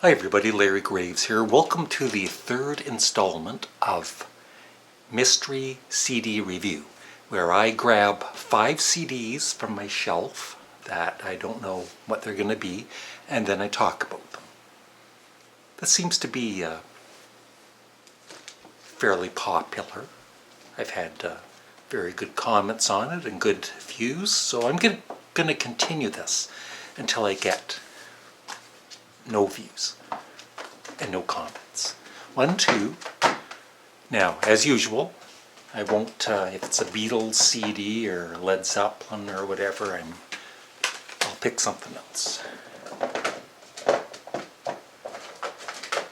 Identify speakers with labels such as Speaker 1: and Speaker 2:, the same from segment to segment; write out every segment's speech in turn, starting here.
Speaker 1: Hi everybody, Larry Graves here. Welcome to the third installment of Mystery CD Review, where I grab 5 CDs from my shelf that I don't know what they're going to be, and then I talk about them. This seems to be fairly popular. I've had very good comments on it and good views, so I'm going to continue this until I get no views and no comments. 1, 2. Now, as usual, I won't, if it's a Beatles CD or Led Zeppelin or whatever, I'll pick something else.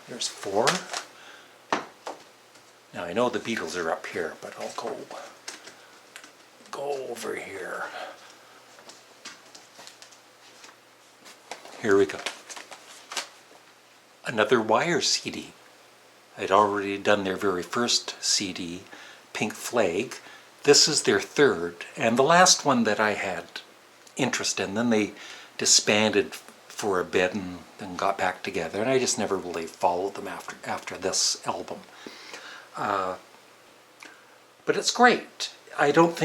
Speaker 1: There's 4. Now, I know the Beatles are up here, but I'll go over here. Here we go. Another Wire CD. I'd already done their very first CD, Pink Flag. This is their third, and the last one that I had interest in. Then they disbanded for a bit and then got back together, and I just never really followed them after this album. But it's great. I don't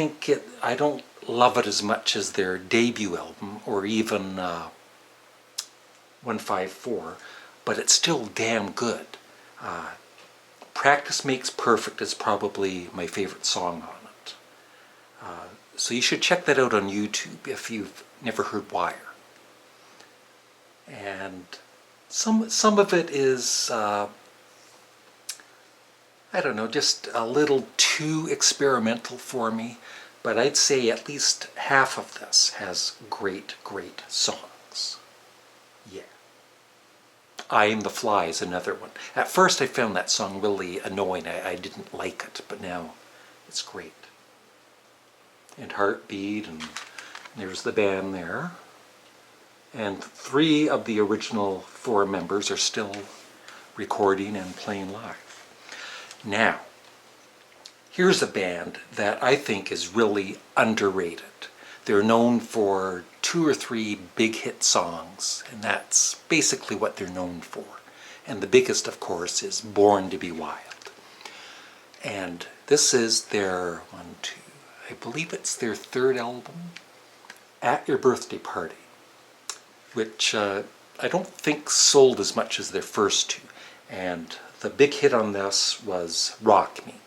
Speaker 1: love it as much as their debut album or even 154. But it's still damn good. Practice Makes Perfect is probably my favorite song on it. So you should check that out on YouTube if you've never heard Wire. And some of it is, I don't know, just a little too experimental for me. But I'd say at least half of this has great songs. Yeah. I Am the Fly is another one. At first I found that song really annoying. I didn't like it, but now it's great. And Heartbeat, and there's the band there. And 3 of the original 4 members are still recording and playing live. Now, here's a band that I think is really underrated. They're known for 2 or 3 big hit songs, and that's basically what they're known for. And the biggest, of course, is Born to Be Wild. And this is their, I believe it's their 3rd album, At Your Birthday Party, which I don't think sold as much as their first 2. And the big hit on this was Rock Me.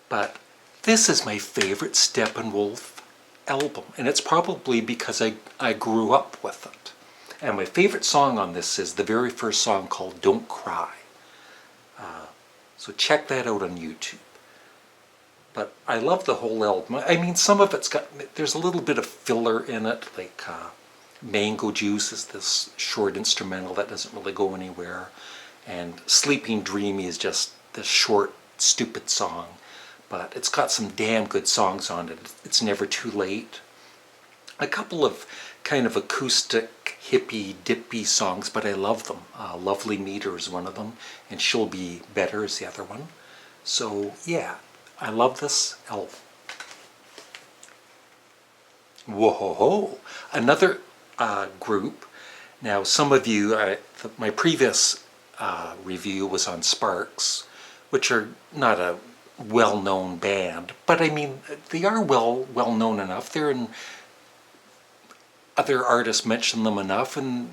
Speaker 1: But this is my favorite Steppenwolf album, and it's probably because I grew up with it. And my favorite song on this is the very first song called Don't Cry. So check that out on YouTube. But I love the whole album. I mean, some of there's a little bit of filler in it, like Mango Juice is this short instrumental that doesn't really go anywhere, and Sleeping Dreamy is just this short, stupid song. But it's got some damn good songs on it. It's Never Too Late. A couple of kind of acoustic, hippie, dippy songs, but I love them. Lovely Meter is one of them, and She'll Be Better is the other one. So, yeah, I love this album. Whoa-ho-ho! Another group. Now, some of you, my previous review was on Sparks, which are not a well-known band, but I mean they are well-known enough. They're in, other artists mention them enough, and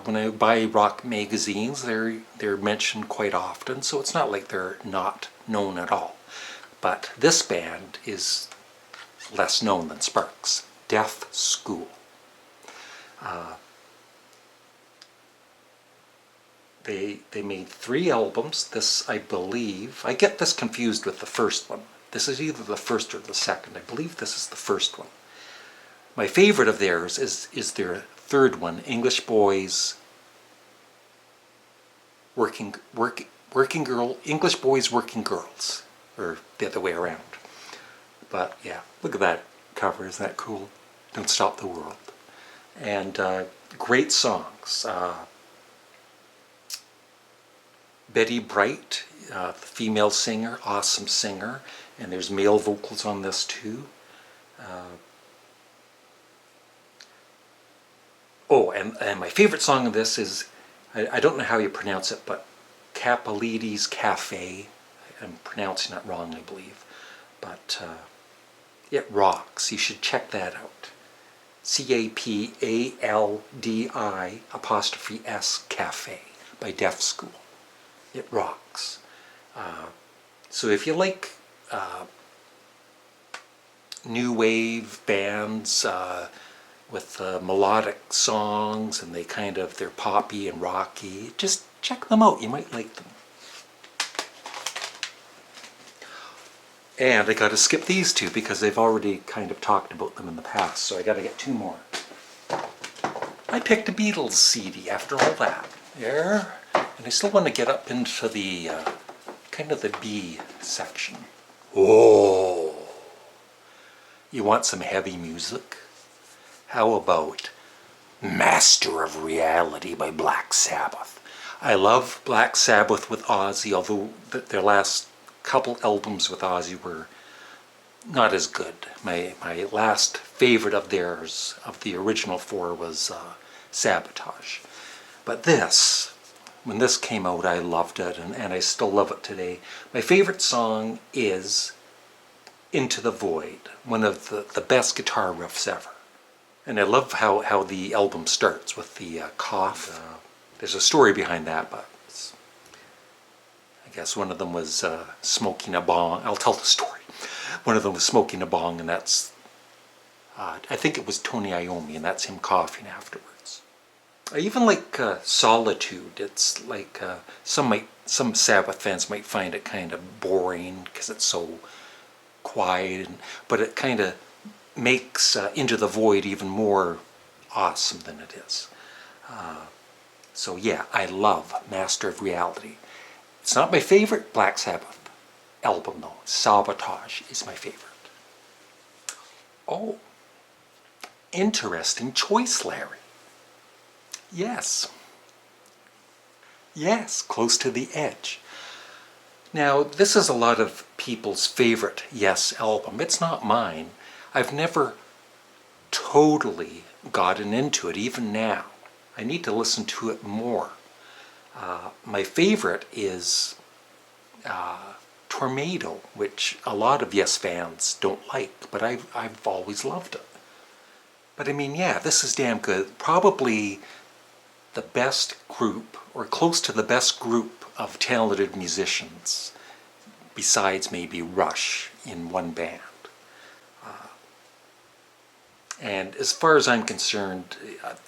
Speaker 1: when I buy rock magazines, they're mentioned quite often. So it's not like they're not known at all. But this band is less known than Sparks. Death School. They made 3 albums. This, I believe, I get this confused with the first one. This is either the first or the second. I believe this is the first one. My favorite of theirs is their 3rd one, English Boys Working Girls, or the other way around. But yeah, look at that cover. Isn't that cool? Don't Stop the World. And great songs. Betty Bright, the female singer, awesome singer, and there's male vocals on this too. Oh, and my favorite song of this is I don't know how you pronounce it, but Capalides Cafe. I'm pronouncing it wrong, I believe. But it rocks. You should check that out. CAPALDI' Cafe by Deaf School. It rocks. So if you like new wave bands with melodic songs and they're poppy and rocky, just check them out. You might like them. And I got to skip these two because they've already kind of talked about them in the past, so I got to get two more. I picked a Beatles CD after all that. There. And I still want to get up into the kind of the B section. Oh! You want some heavy music? How about Master of Reality by Black Sabbath? I love Black Sabbath with Ozzy, although their last couple albums with Ozzy were not as good. My last favorite of theirs, of the original four, was Sabotage. But this, when this came out, I loved it, and I still love it today. My favorite song is Into the Void, one of the best guitar riffs ever. And I love how the album starts with the cough. There's a story behind that, but I guess one of them was smoking a bong. I'll tell the story. One of them was smoking a bong, and that's, I think it was Tony Iommi, and that's him coughing afterwards. I even like Solitude. It's like some Sabbath fans might find it kind of boring because it's so quiet, but it kind of makes Into the Void even more awesome than it is. So yeah, I love Master of Reality. It's not my favorite Black Sabbath album though. Sabotage is my favorite. Oh, interesting choice, Larry. Yes. Yes, Close to the Edge. Now, this is a lot of people's favorite Yes album. It's not mine. I've never totally gotten into it, even now. I need to listen to it more. My favorite is Tornado, which a lot of Yes fans don't like, but I've always loved it. But I mean, yeah, this is damn good. Probably the best group, or close to the best group of talented musicians, besides maybe Rush in one band. And as far as I'm concerned,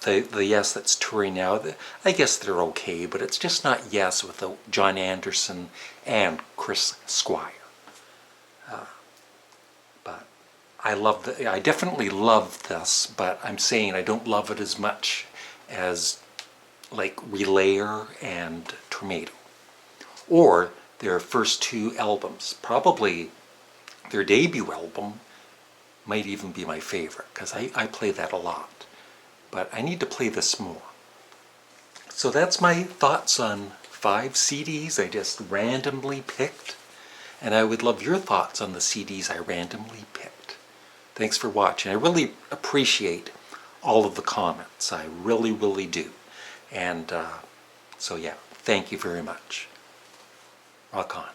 Speaker 1: the Yes that's touring now, I guess they're okay, but it's just not Yes with John Anderson and Chris Squire. But I definitely love this, but I'm saying I don't love it as much as like Relayer and Tornado. Or their first two albums. Probably their debut album might even be my favorite, because I play that a lot. But I need to play this more. So that's my thoughts on 5 CDs I just randomly picked. And I would love your thoughts on the CDs I randomly picked. Thanks for watching. I really appreciate all of the comments. I really, really do. And so yeah, thank you very much. Rock on.